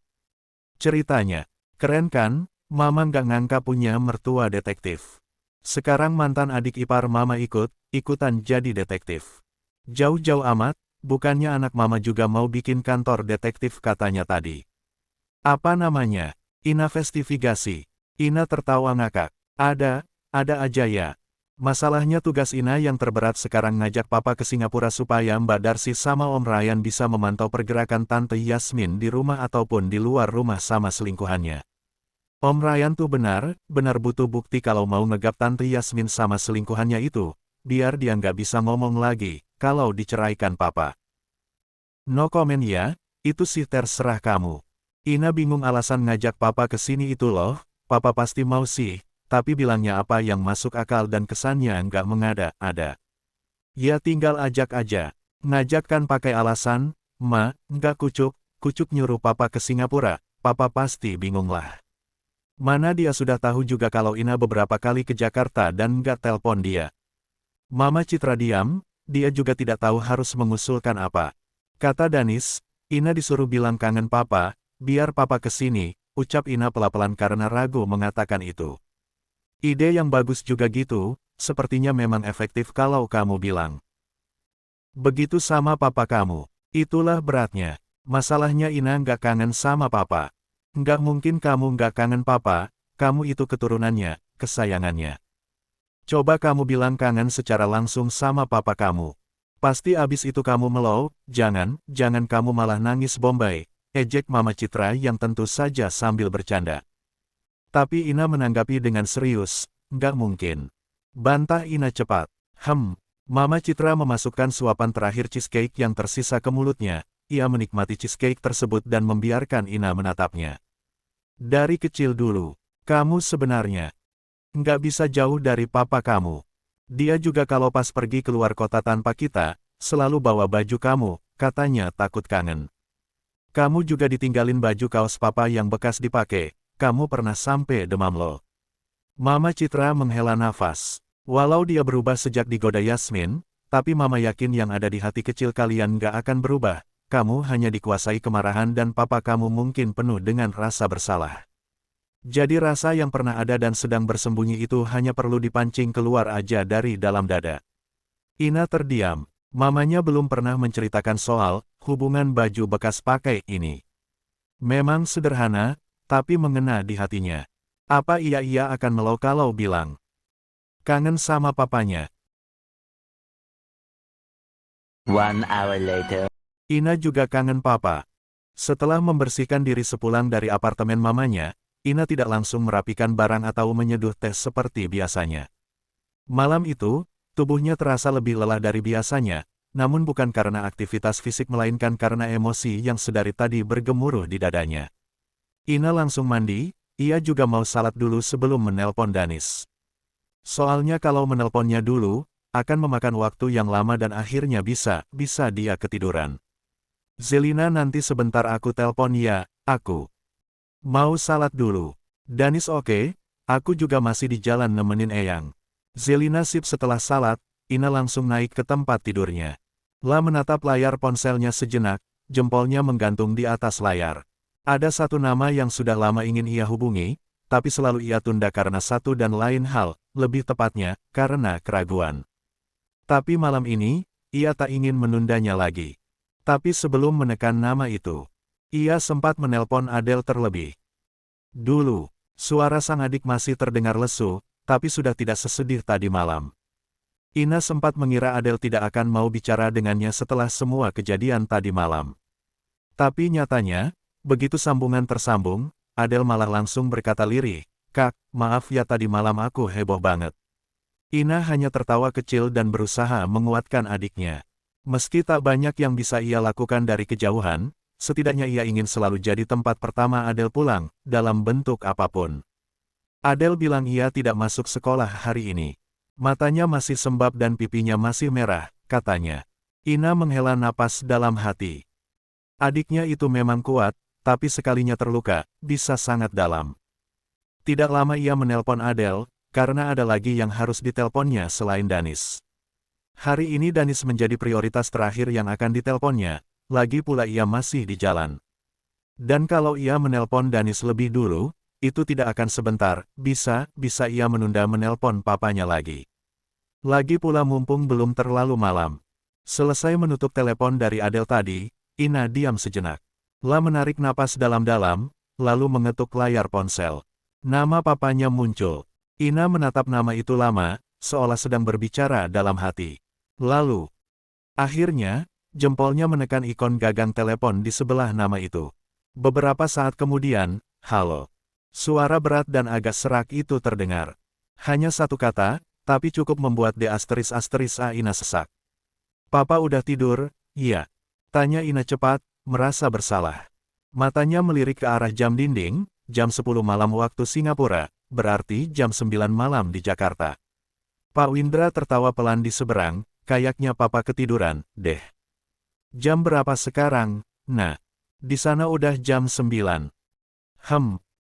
[SPEAKER 1] ceritanya. Keren kan, Mama nggak ngangka punya mertua detektif. Sekarang mantan adik ipar Mama ikutan jadi detektif. Jauh-jauh amat, bukannya anak Mama juga mau bikin kantor detektif katanya tadi. Apa namanya? Investigasi. Ina tertawa ngakak. Ada aja ya. Masalahnya tugas Ina yang terberat sekarang ngajak Papa ke Singapura supaya Mbak Darcy sama Om Ryan bisa memantau pergerakan Tante Yasmin di rumah ataupun di luar rumah sama selingkuhannya. Om Ryan tuh benar butuh bukti kalau mau ngegap Tante Yasmin sama selingkuhannya itu, biar dia nggak bisa ngomong lagi, kalau diceraikan Papa. No comment ya, itu sih terserah kamu. Ina bingung alasan ngajak Papa ke sini itu loh, Papa pasti mau sih, tapi bilangnya apa yang masuk akal dan kesannya nggak mengada-ada. Ya tinggal ajak aja, ngajak kan pakai alasan, Ma, nggak kucuk nyuruh Papa ke Singapura, Papa pasti bingung lah. Mana dia sudah tahu juga kalau Ina beberapa kali ke Jakarta dan nggak telpon dia. Mama Citra diam, dia juga tidak tahu harus mengusulkan apa. Kata Danis, Ina disuruh bilang kangen Papa, biar Papa kesini, ucap Ina pelan-pelan karena ragu mengatakan itu. Ide yang bagus juga gitu, sepertinya memang efektif kalau kamu bilang. Begitu sama Papa kamu, itulah beratnya. Masalahnya Ina nggak kangen sama Papa. Nggak mungkin kamu nggak kangen Papa, kamu itu keturunannya, kesayangannya. Coba kamu bilang kangen secara langsung sama Papa kamu. Pasti abis itu kamu melau, jangan kamu malah nangis Bombay, ejek Mama Citra yang tentu saja sambil bercanda. Tapi Ina menanggapi dengan serius, nggak mungkin. Bantah Ina cepat. Mama Citra memasukkan suapan terakhir cheesecake yang tersisa ke mulutnya. Ia menikmati cheesecake tersebut dan membiarkan Ina menatapnya. Dari kecil dulu, kamu sebenarnya nggak bisa jauh dari Papa kamu. Dia juga kalau pas pergi keluar kota tanpa kita, selalu bawa baju kamu, katanya takut kangen. Kamu juga ditinggalin baju kaos Papa yang bekas dipakai, kamu pernah sampai demam loh. Mama Citra menghela nafas. Walau dia berubah sejak digoda Yasmin, tapi Mama yakin yang ada di hati kecil kalian nggak akan berubah. Kamu hanya dikuasai kemarahan dan Papa kamu mungkin penuh dengan rasa bersalah. Jadi rasa yang pernah ada dan sedang bersembunyi itu hanya perlu dipancing keluar aja dari dalam dada. Ina terdiam. Mamanya belum pernah menceritakan soal hubungan baju bekas pakai ini. Memang sederhana, tapi mengena di hatinya. Apa ia akan melau kalau bilang kangen sama papanya?
[SPEAKER 2] 1 hour later.
[SPEAKER 1] Ina juga kangen Papa. Setelah membersihkan diri sepulang dari apartemen mamanya, Ina tidak langsung merapikan barang atau menyeduh teh seperti biasanya. Malam itu, tubuhnya terasa lebih lelah dari biasanya, namun bukan karena aktivitas fisik melainkan karena emosi yang sedari tadi bergemuruh di dadanya. Ina langsung mandi, ia juga mau salat dulu sebelum menelpon Danis. Soalnya kalau menelponnya dulu, akan memakan waktu yang lama dan akhirnya bisa dia ketiduran. Zelina nanti sebentar aku telpon ya, aku mau salat dulu. Danis oke, aku juga masih di jalan nemenin Eyang. Zelina sip setelah salat, Ina langsung naik ke tempat tidurnya. Menatap layar ponselnya sejenak, jempolnya menggantung di atas layar. Ada satu nama yang sudah lama ingin ia hubungi, tapi selalu ia tunda karena satu dan lain hal, lebih tepatnya, karena keraguan. Tapi malam ini, ia tak ingin menundanya lagi. Tapi sebelum menekan nama itu, ia sempat menelpon Adele terlebih dulu. Suara sang adik masih terdengar lesu, tapi sudah tidak sesedih tadi malam. Ina sempat mengira Adele tidak akan mau bicara dengannya setelah semua kejadian tadi malam. Tapi nyatanya, begitu sambungan tersambung, Adele malah langsung berkata lirih, "Kak, maaf ya tadi malam aku heboh banget." Ina hanya tertawa kecil dan berusaha menguatkan adiknya. Meski tak banyak yang bisa ia lakukan dari kejauhan, setidaknya ia ingin selalu jadi tempat pertama Adele pulang, dalam bentuk apapun. Adele bilang ia tidak masuk sekolah hari ini. Matanya masih sembab dan pipinya masih merah, katanya. Ina menghela napas dalam hati. Adiknya itu memang kuat, tapi sekalinya terluka, bisa sangat dalam. Tidak lama ia menelpon Adele, karena ada lagi yang harus ditelponnya selain Danis. Hari ini Danis menjadi prioritas terakhir yang akan ditelponnya, lagi pula ia masih di jalan. Dan kalau ia menelpon Danis lebih dulu, itu tidak akan sebentar, bisa ia menunda menelpon papanya lagi. Lagi pula mumpung belum terlalu malam. Selesai menutup telepon dari Adele tadi, Ina diam sejenak. Menarik napas dalam-dalam, lalu mengetuk layar ponsel. Nama papanya muncul. Ina menatap nama itu lama, seolah sedang berbicara dalam hati. Lalu, akhirnya, jempolnya menekan ikon gagang telepon di sebelah nama itu. Beberapa saat kemudian, halo. Suara berat dan agak serak itu terdengar. Hanya satu kata, tapi cukup membuat A** Ina sesak. Papa udah tidur, iya. Tanya Ina cepat, merasa bersalah. Matanya melirik ke arah jam dinding, jam 10 malam waktu Singapura, berarti jam 9 malam di Jakarta. Pak Windra tertawa pelan di seberang, kayaknya papa ketiduran, deh. Jam berapa sekarang? Nah, di sana udah jam 9.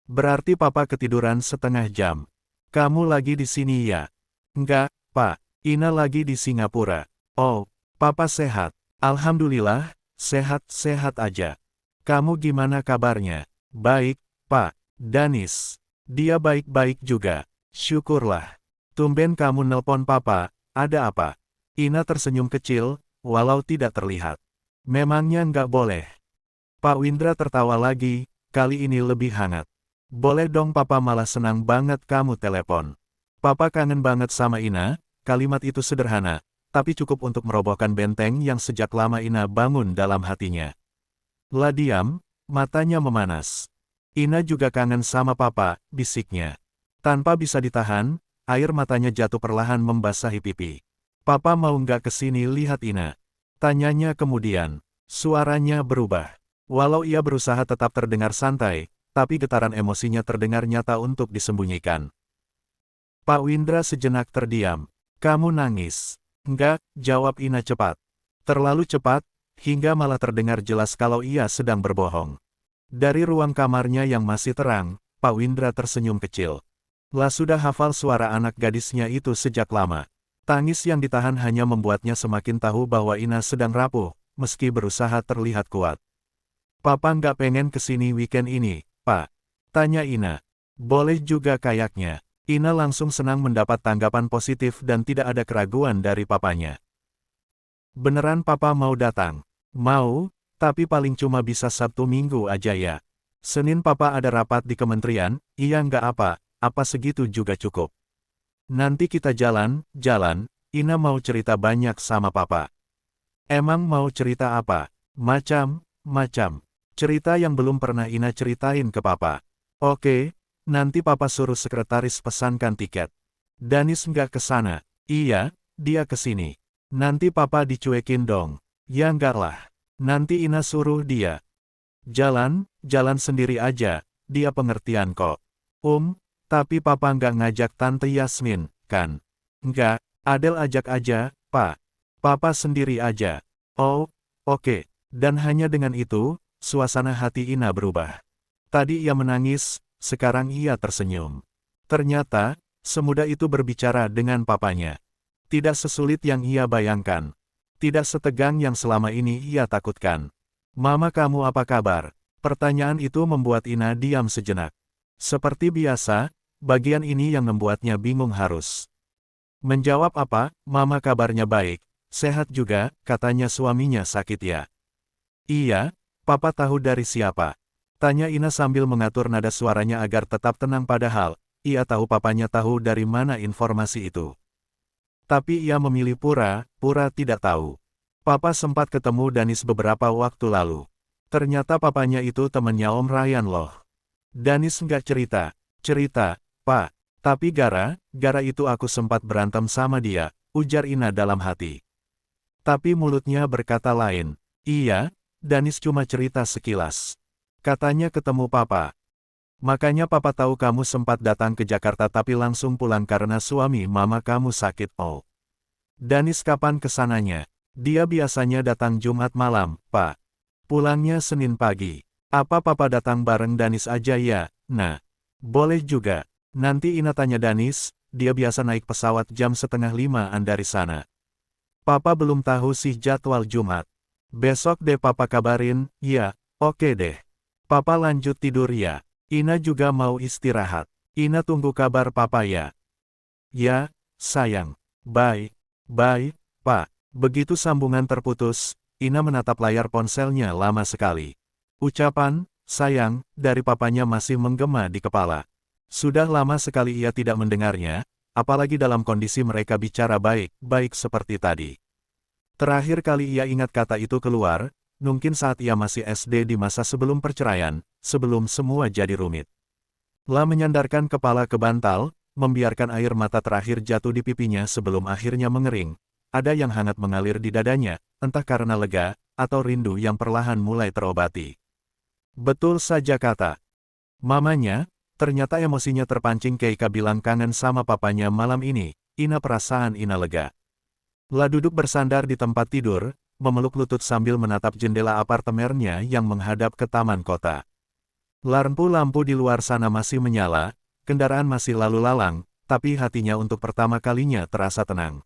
[SPEAKER 1] Berarti papa ketiduran setengah jam. Kamu lagi di sini ya? Enggak, Pak. Ina lagi di Singapura. Oh, papa sehat. Alhamdulillah, sehat-sehat aja. Kamu gimana kabarnya? Baik, Pak. Danis. Dia baik-baik juga. Syukurlah. Tumben kamu nelpon papa, ada apa? Ina tersenyum kecil, walau tidak terlihat. Memangnya nggak boleh? Pak Windra tertawa lagi, kali ini lebih hangat. Boleh dong papa, malah senang banget kamu telepon. Papa kangen banget sama Ina. Kalimat itu sederhana, tapi cukup untuk merobohkan benteng yang sejak lama Ina bangun dalam hatinya. Lah diam, matanya memanas. Ina juga kangen sama papa, bisiknya. Tanpa bisa ditahan, air matanya jatuh perlahan membasahi pipi. Papa mau nggak kesini lihat Ina? Tanyanya kemudian. Suaranya berubah. Walau ia berusaha tetap terdengar santai, tapi getaran emosinya terdengar nyata untuk disembunyikan. Pak Windra sejenak terdiam. Kamu nangis? Enggak, jawab Ina cepat. Terlalu cepat, hingga malah terdengar jelas kalau ia sedang berbohong. Dari ruang kamarnya yang masih terang, Pak Windra tersenyum kecil. Lah sudah hafal suara anak gadisnya itu sejak lama. Tangis yang ditahan hanya membuatnya semakin tahu bahwa Ina sedang rapuh, meski berusaha terlihat kuat. Papa nggak pengen kesini weekend ini, Pak. Tanya Ina. Boleh juga kayaknya. Ina langsung senang mendapat tanggapan positif dan tidak ada keraguan dari papanya. Beneran papa mau datang? Mau, tapi paling cuma bisa Sabtu Minggu aja ya. Senin papa ada rapat di kementerian, iya nggak apa segitu juga cukup. Nanti kita jalan, Ina mau cerita banyak sama papa. Emang mau cerita apa? Macam. Cerita yang belum pernah Ina ceritain ke papa. Oke, nanti papa suruh sekretaris pesankan tiket. Danis nggak ke sana. Iya, dia ke sini. Nanti papa dicuekin dong. Ya nggak lah. Nanti Ina suruh dia. Jalan sendiri aja, dia pengertian kok. Tapi papa nggak ngajak Tante Yasmin, kan? Nggak, Adele ajak aja, Pak. Papa sendiri aja. Oh, oke. Dan hanya dengan itu, suasana hati Ina berubah. Tadi ia menangis, sekarang ia tersenyum. Ternyata, semudah itu berbicara dengan papanya. Tidak sesulit yang ia bayangkan. Tidak setegang yang selama ini ia takutkan. Mama kamu apa kabar? Pertanyaan itu membuat Ina diam sejenak. Seperti biasa, bagian ini yang membuatnya bingung harus menjawab apa. Mama kabarnya baik, sehat juga, katanya suaminya sakit ya. Iya, papa tahu dari siapa? Tanya Ina sambil mengatur nada suaranya agar tetap tenang padahal, ia tahu papanya tahu dari mana informasi itu. Tapi ia memilih pura-pura tidak tahu. Papa sempat ketemu Danis beberapa waktu lalu. Ternyata papanya itu temannya Om Ryan loh. Danis nggak cerita, Pak. Tapi gara itu aku sempat berantem sama dia, ujar Ina dalam hati. Tapi mulutnya berkata lain. Iya, Danis cuma cerita sekilas. Katanya ketemu papa. Makanya papa tahu kamu sempat datang ke Jakarta tapi langsung pulang karena suami mama kamu sakit. Oh. Danis kapan kesananya? Dia biasanya datang Jumat malam, Pak. Pulangnya Senin pagi. Apa papa datang bareng Danis aja ya? Nah, boleh juga. Nanti Ina tanya Danis, dia biasa naik pesawat jam 4:30-an dari sana. Papa belum tahu sih jadwal Jumat. Besok deh papa kabarin, ya, oke deh. Papa lanjut tidur ya. Ina juga mau istirahat. Ina tunggu kabar papa ya. Ya, sayang. Bye. Bye, Pak. Begitu sambungan terputus, Ina menatap layar ponselnya lama sekali. Ucapan, sayang, dari papanya masih menggema di kepala. Sudah lama sekali ia tidak mendengarnya, apalagi dalam kondisi mereka bicara baik-baik seperti tadi. Terakhir kali ia ingat kata itu keluar, mungkin saat ia masih SD di masa sebelum perceraian, sebelum semua jadi rumit. La menyandarkan kepala ke bantal, membiarkan air mata terakhir jatuh di pipinya sebelum akhirnya mengering. Ada yang hangat mengalir di dadanya, entah karena lega, atau rindu yang perlahan mulai terobati. Betul saja kata mamanya, ternyata emosinya terpancing ketika bilang kangen sama papanya malam ini. Ina perasaan Ina lega. La duduk bersandar di tempat tidur, memeluk lutut sambil menatap jendela apartemennya yang menghadap ke taman kota. Lampu-lampu di luar sana masih menyala, kendaraan masih lalu lalang, tapi hatinya untuk pertama kalinya terasa tenang.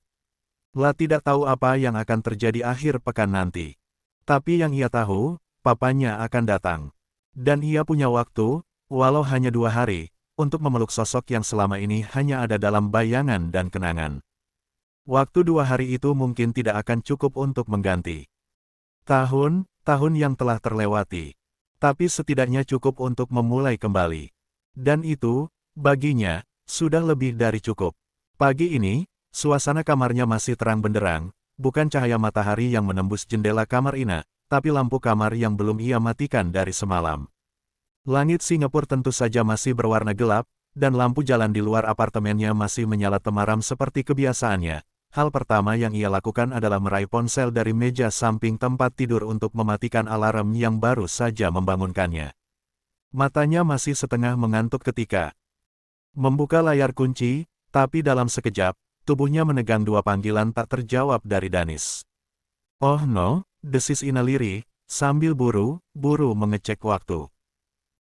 [SPEAKER 1] La tidak tahu apa yang akan terjadi akhir pekan nanti. Tapi yang ia tahu, papanya akan datang. Dan ia punya waktu, walau hanya 2 hari, untuk memeluk sosok yang selama ini hanya ada dalam bayangan dan kenangan. Waktu 2 hari itu mungkin tidak akan cukup untuk mengganti tahun yang telah terlewati. Tapi setidaknya cukup untuk memulai kembali. Dan itu, baginya, sudah lebih dari cukup. Pagi ini, suasana kamarnya masih terang benderang, bukan cahaya matahari yang menembus jendela kamar Ina, tapi lampu kamar yang belum ia matikan dari semalam. Langit Singapura tentu saja masih berwarna gelap, dan lampu jalan di luar apartemennya masih menyala temaram seperti kebiasaannya. Hal pertama yang ia lakukan adalah meraih ponsel dari meja samping tempat tidur untuk mematikan alarm yang baru saja membangunkannya. Matanya masih setengah mengantuk ketika membuka layar kunci, tapi dalam sekejap, tubuhnya menegang 2 panggilan tak terjawab dari Danis. Oh no, desis Ina lirih, sambil buru-buru mengecek waktu.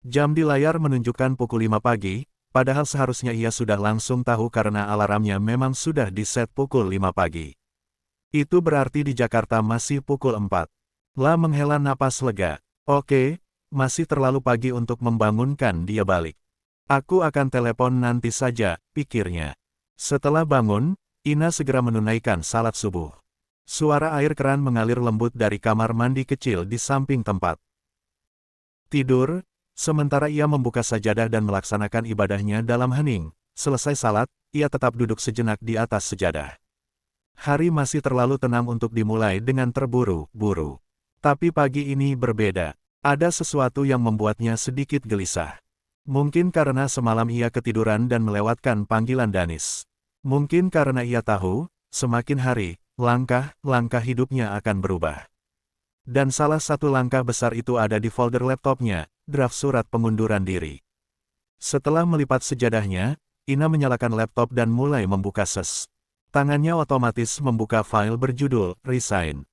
[SPEAKER 1] Jam di layar menunjukkan pukul 5 pagi, padahal seharusnya ia sudah langsung tahu karena alarmnya memang sudah diset pukul 5 pagi. Itu berarti di Jakarta masih pukul 4. La menghela napas lega. Oke, masih terlalu pagi untuk membangunkan dia balik. Aku akan telepon nanti saja, pikirnya. Setelah bangun, Ina segera menunaikan salat subuh. Suara air keran mengalir lembut dari kamar mandi kecil di samping tempat tidur. Sementara ia membuka sajadah dan melaksanakan ibadahnya dalam hening, selesai salat, ia tetap duduk sejenak di atas sejadah. Hari masih terlalu tenang untuk dimulai dengan terburu-buru. Tapi pagi ini berbeda. Ada sesuatu yang membuatnya sedikit gelisah. Mungkin karena semalam ia ketiduran dan melewatkan panggilan Danis. Mungkin karena ia tahu, semakin hari, langkah-langkah hidupnya akan berubah. Dan salah satu langkah besar itu ada di folder laptopnya, draft surat pengunduran diri. Setelah melipat sejadahnya, Ina menyalakan laptop dan mulai membuka ses. Tangannya otomatis membuka file berjudul Resign.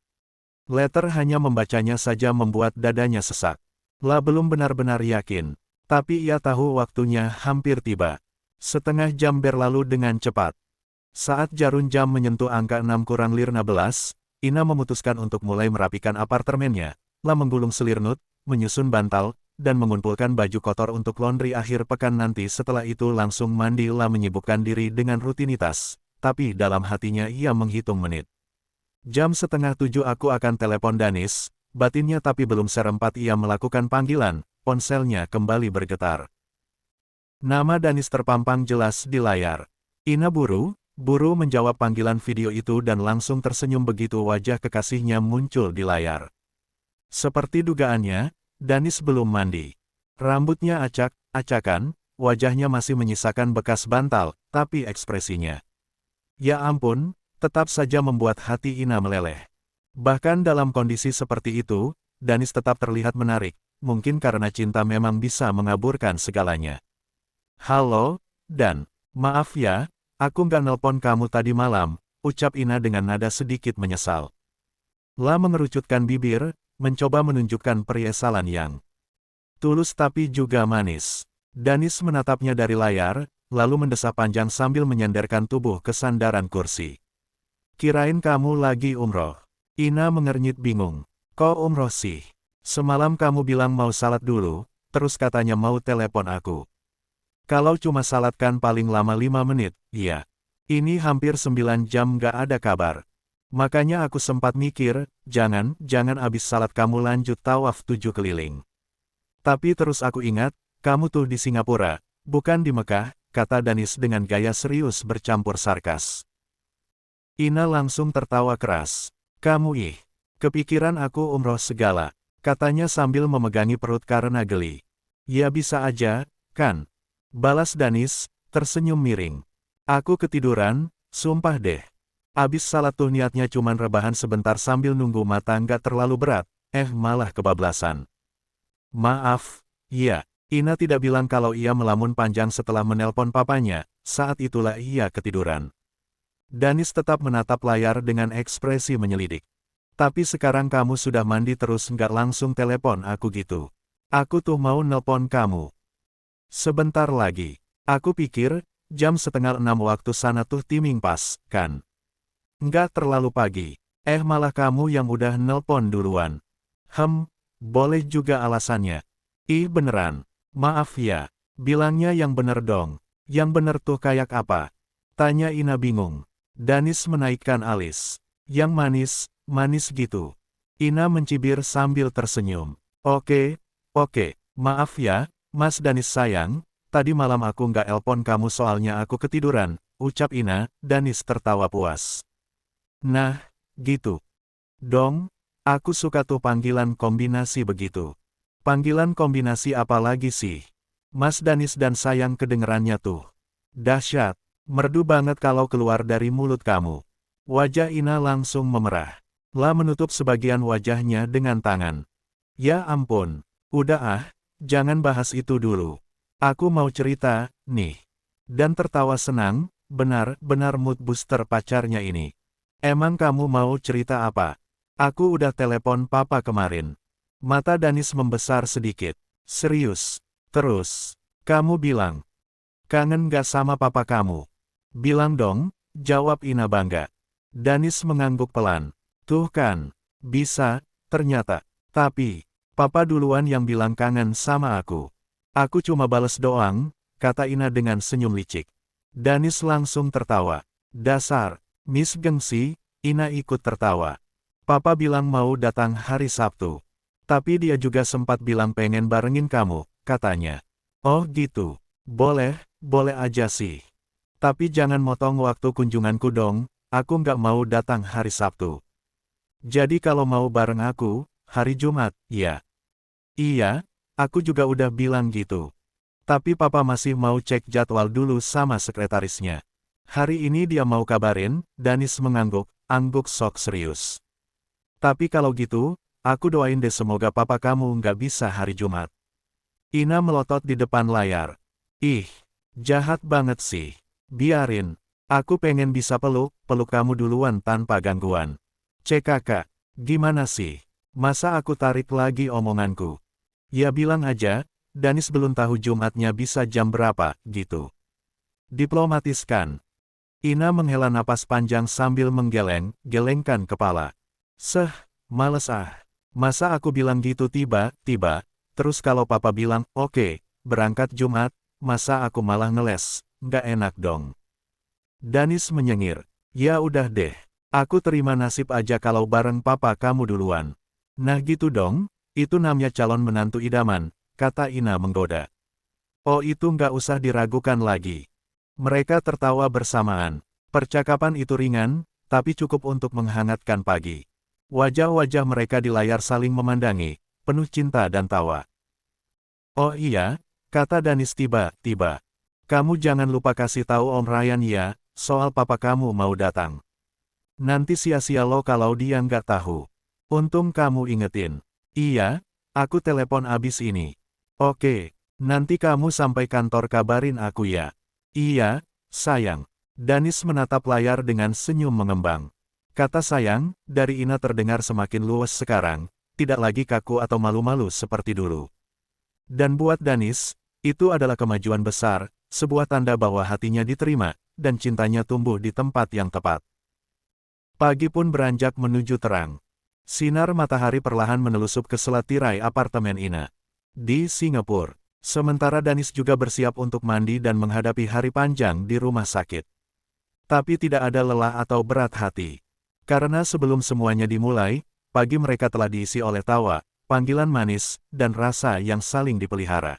[SPEAKER 1] Letter hanya membacanya saja membuat dadanya sesak. La belum benar-benar yakin, tapi ia tahu waktunya hampir tiba. Setengah jam berlalu dengan cepat. Saat jarum jam menyentuh angka 6-16, Ina memutuskan untuk mulai merapikan apartemennya. La menggulung selirnut, menyusun bantal, dan mengumpulkan baju kotor untuk laundry akhir pekan nanti. Setelah itu langsung mandi. La menyibukkan diri dengan rutinitas, tapi dalam hatinya ia menghitung menit. Jam 6:30 aku akan telepon Danis, batinnya, tapi belum serempat ia melakukan panggilan, ponselnya kembali bergetar. Nama Danis terpampang jelas di layar. Ina buru menjawab panggilan video itu dan langsung tersenyum begitu wajah kekasihnya muncul di layar. Seperti dugaannya, Danis belum mandi. Rambutnya acak-acakan, wajahnya masih menyisakan bekas bantal, tapi ekspresinya, ya ampun, tetap saja membuat hati Ina meleleh. Bahkan dalam kondisi seperti itu, Danis tetap terlihat menarik, mungkin karena cinta memang bisa mengaburkan segalanya. Halo, Dan. Maaf ya, aku nggak nelpon kamu tadi malam, ucap Ina dengan nada sedikit menyesal. La mengerucutkan bibir, mencoba menunjukkan periesalan yang tulus tapi juga manis. Danis menatapnya dari layar, lalu mendesah panjang sambil menyandarkan tubuh ke sandaran kursi. Kirain kamu lagi umroh. Ina mengernyit bingung. Kok umroh sih? Semalam kamu bilang mau salat dulu, terus katanya mau telepon aku. Kalau cuma salat kan paling lama 5 menit, iya. Ini hampir 9 jam gak ada kabar. Makanya aku sempat mikir, jangan abis salat kamu lanjut tawaf 7 keliling. Tapi terus aku ingat, kamu tuh di Singapura, bukan di Mekah, kata Danis dengan gaya serius bercampur sarkas. Ina langsung tertawa keras. Kamu kepikiran aku umroh segala, katanya sambil memegangi perut karena geli. Ya bisa aja, kan? Balas Danis, tersenyum miring. Aku ketiduran, sumpah deh. Abis salat tuh niatnya cuman rebahan sebentar sambil nunggu mata nggak terlalu berat, malah kebablasan. Maaf, iya. Ina tidak bilang kalau ia melamun panjang setelah menelpon papanya, saat itulah ia ketiduran. Danis tetap menatap layar dengan ekspresi menyelidik. Tapi sekarang kamu sudah mandi terus nggak langsung telepon aku gitu. Aku tuh mau nelpon kamu. Sebentar lagi. Aku pikir, jam 5:30 waktu sana tuh timing pas, kan? Nggak terlalu pagi. Malah kamu yang udah nelpon duluan. Boleh juga alasannya. Beneran. Maaf ya. Bilangnya yang bener dong. Yang bener tuh kayak apa? Tanya Ina bingung. Danis menaikkan alis. Yang manis gitu. Ina mencibir sambil tersenyum. Oke, maaf ya, Mas Danis sayang, tadi malam aku nggak elpon kamu soalnya aku ketiduran, ucap Ina. Danis tertawa puas. Nah, gitu dong, aku suka tuh panggilan kombinasi begitu. Panggilan kombinasi apa lagi sih? Mas Danis dan sayang kedengerannya tuh. Dahsyat, merdu banget kalau keluar dari mulut kamu. Wajah Ina langsung memerah. La menutup sebagian wajahnya dengan tangan. Ya ampun, udah jangan bahas itu dulu. Aku mau cerita, nih. Dan tertawa senang, benar-benar mood booster pacarnya ini. Emang kamu mau cerita apa? Aku udah telepon papa kemarin. Mata Danis membesar sedikit. Serius. Terus, kamu bilang, kangen gak sama papa kamu? Bilang dong, jawab Ina bangga. Danis mengangguk pelan. Tuh kan, bisa, ternyata. Tapi, papa duluan yang bilang kangen sama aku. Aku cuma bales doang, kata Ina dengan senyum licik. Danis langsung tertawa. Dasar, Miss Gengsi, Ina ikut tertawa. Papa bilang mau datang hari Sabtu. Tapi dia juga sempat bilang pengen barengin kamu, katanya. Oh gitu, boleh aja sih. Tapi jangan motong waktu kunjunganku dong, aku nggak mau datang hari Sabtu. Jadi kalau mau bareng aku, hari Jumat, ya. Iya, aku juga udah bilang gitu. Tapi papa masih mau cek jadwal dulu sama sekretarisnya. Hari ini dia mau kabarin, Danis mengangguk, sok serius. Tapi kalau gitu, aku doain deh semoga papa kamu nggak bisa hari Jumat. Ina melotot di depan layar. Jahat banget sih. Biarin, aku pengen bisa peluk kamu duluan tanpa gangguan. CKK, gimana sih? Masa aku tarik lagi omonganku? Ya bilang aja, Danis belum tahu Jumatnya bisa jam berapa, gitu. Diplomatis kan? Ina menghela napas panjang sambil gelengkan kepala. Males Masa aku bilang gitu tiba-tiba, terus kalau papa bilang, oke, berangkat Jumat, masa aku malah ngeles, nggak enak dong. Danis menyengir. Ya udah deh, aku terima nasib aja kalau bareng papa kamu duluan. Nah gitu dong, itu namanya calon menantu idaman, kata Ina menggoda. Oh itu nggak usah diragukan lagi. Mereka tertawa bersamaan. Percakapan itu ringan, tapi cukup untuk menghangatkan pagi. Wajah-wajah mereka di layar saling memandangi, penuh cinta dan tawa. Oh iya, kata Danis tiba-tiba. Kamu jangan lupa kasih tahu Om Ryan ya, soal papa kamu mau datang. Nanti sia-sia lo kalau dia nggak tahu. Untung kamu ingetin. Iya, aku telepon abis ini. Oke, nanti kamu sampai kantor kabarin aku ya. Iya, sayang. Danis menatap layar dengan senyum mengembang. Kata sayang, dari Ina terdengar semakin luwes sekarang, tidak lagi kaku atau malu-malu seperti dulu. Dan buat Danis, itu adalah kemajuan besar, sebuah tanda bahwa hatinya diterima, dan cintanya tumbuh di tempat yang tepat. Pagi pun beranjak menuju terang. Sinar matahari perlahan menelusup ke selat tirai apartemen Ina. Di Singapura. Sementara Danis juga bersiap untuk mandi dan menghadapi hari panjang di rumah sakit. Tapi tidak ada lelah atau berat hati. Karena sebelum semuanya dimulai, pagi mereka telah diisi oleh tawa, panggilan manis, dan rasa yang saling dipelihara.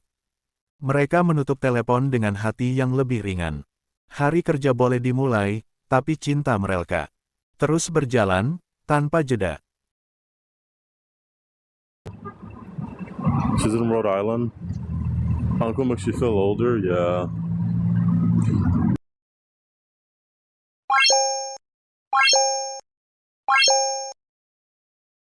[SPEAKER 1] Mereka menutup telepon dengan hati yang lebih ringan. Hari kerja boleh dimulai, tapi cinta mereka terus berjalan, tanpa jeda.
[SPEAKER 3] She's in Rhode Island. Uncle makes you feel older, yeah.